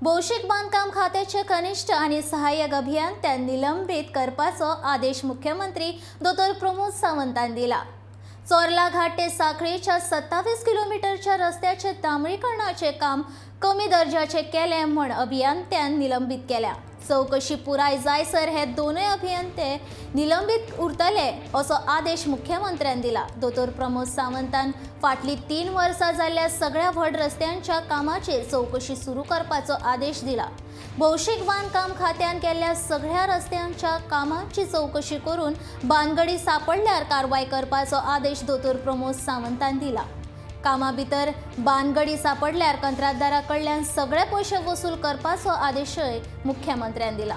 भौशीक बांधकाम खात्याचे कनिष्ठ आणि सहाय्यक अभियंत्या निलंबित करपाचो आदेश मुख्यमंत्री दोतोर प्रमोद सावंतान दिला। चोरला घाट ते साखळीच्या 27 किलोमीटरच्या रस्त्याचे डांबरीकरणाचे काम कमी दर्जाचे केले म्हण अभियंत्यान निलंबित केल्या। चौकशी पुराय जायसर हे दोनूय अभियंते निलंबित उरतले असो आदेश मुख्यमंत्र्यान दिला। दोतोर प्रमोद सावंतान फाटली 3 वर्सां जाल्ल्या सगळ्या व्हड रस्त्यांच्या कामाचेर चौकशी सुरू करपाचो आदेश दिला। भौशीक बांधकाम खात्यान केल्ल्या सगळ्या रस्त्यांच्या कामांची चौकशी करून बांदगडी सापडल्यार कारवाय करपाचो आदेश दोतोर प्रमोद सावंतान दिला। कामा भितर बांदगडी सापडल्यार कंत्राटदारा कडल्यान सगळे पैसे वसूल करपाचो आदेशय मुख्यमंत्र्यान दिला।